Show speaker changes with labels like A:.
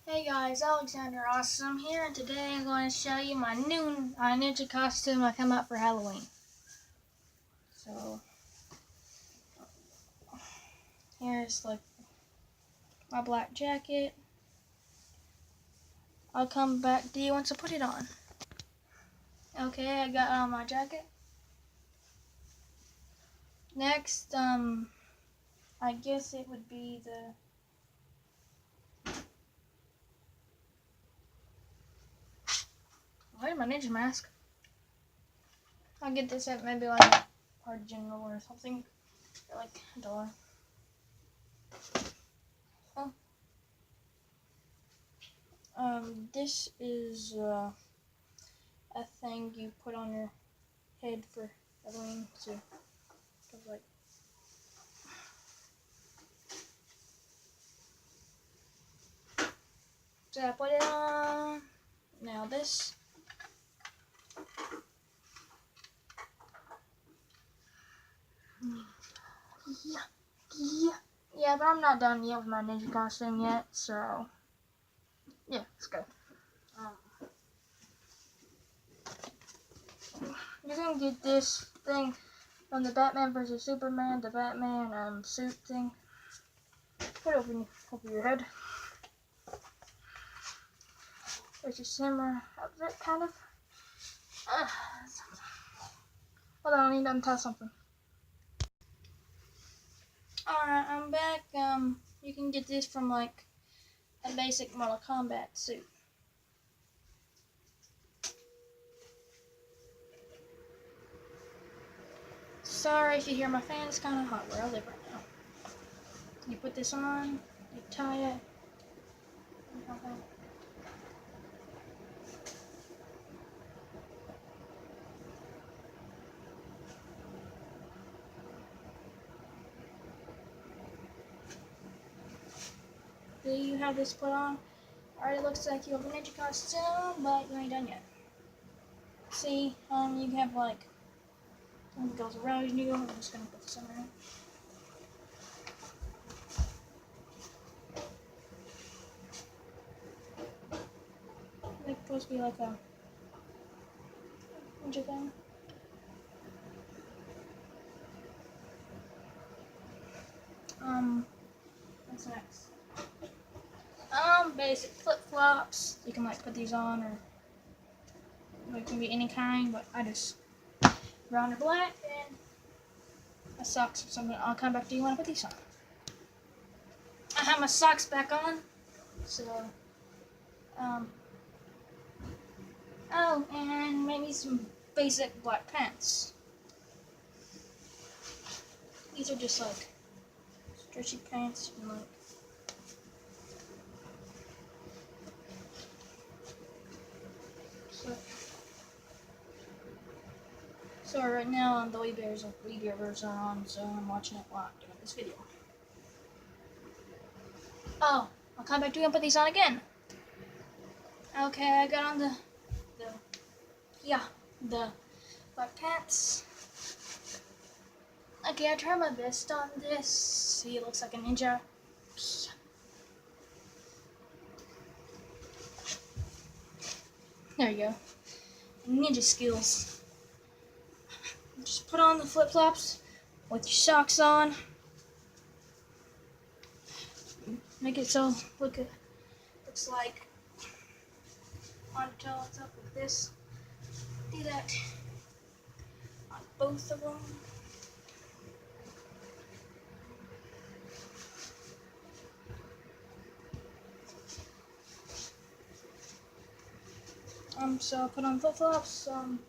A: Hey guys, Alexander Awesome here, and today I'm going to show you my new ninja costume I come out for Halloween. So, here's like my black jacket. I'll come back to you once I put it on. Okay, I got on my jacket. Next, I guess it would be where's my ninja mask? I'll get this at maybe like Hard General or something, for like $1. This is a thing you put on your head for Halloween, so like. So I put it on. Now this. Yeah, but I'm not done yet with my ninja costume yet, so yeah, let's go. You're gonna get this thing from the Batman vs Superman, the Batman suit thing. Put it over your head. It's a similar outfit, kind of. Hold on, I need to untie something. Alright, I'm back. You can get this from like a basic Mortal Kombat suit. Sorry if you hear my fan, it's kind of hot where I live right now. You put this on, you tie it. Do you have this put on? Alright, it looks like you have a ninja costume, but you ain't done yet. See, you have like, it goes around you. I'm just gonna put this on there. It's supposed to be like a ninja thing. What's next? Basic flip-flops. You can like put these on, or it can be any kind, but I just brown or black, and my socks or something. I'll come back to you when I put these on. I have my socks back on, so, oh, and maybe some basic black pants. These are just like stretchy pants and like so right now the Wii Bears are on, so I'm watching it while I'm doing this video. Oh, I'll come back to you and put these on again. Okay, I got on the black pants. Okay, I tried my best on this. See, it looks like a ninja. There you go. Ninja skills. Just put on the flip-flops with your socks on. Make it so looks like on top like this. Do that on both of them. So I'll put on flip-flops.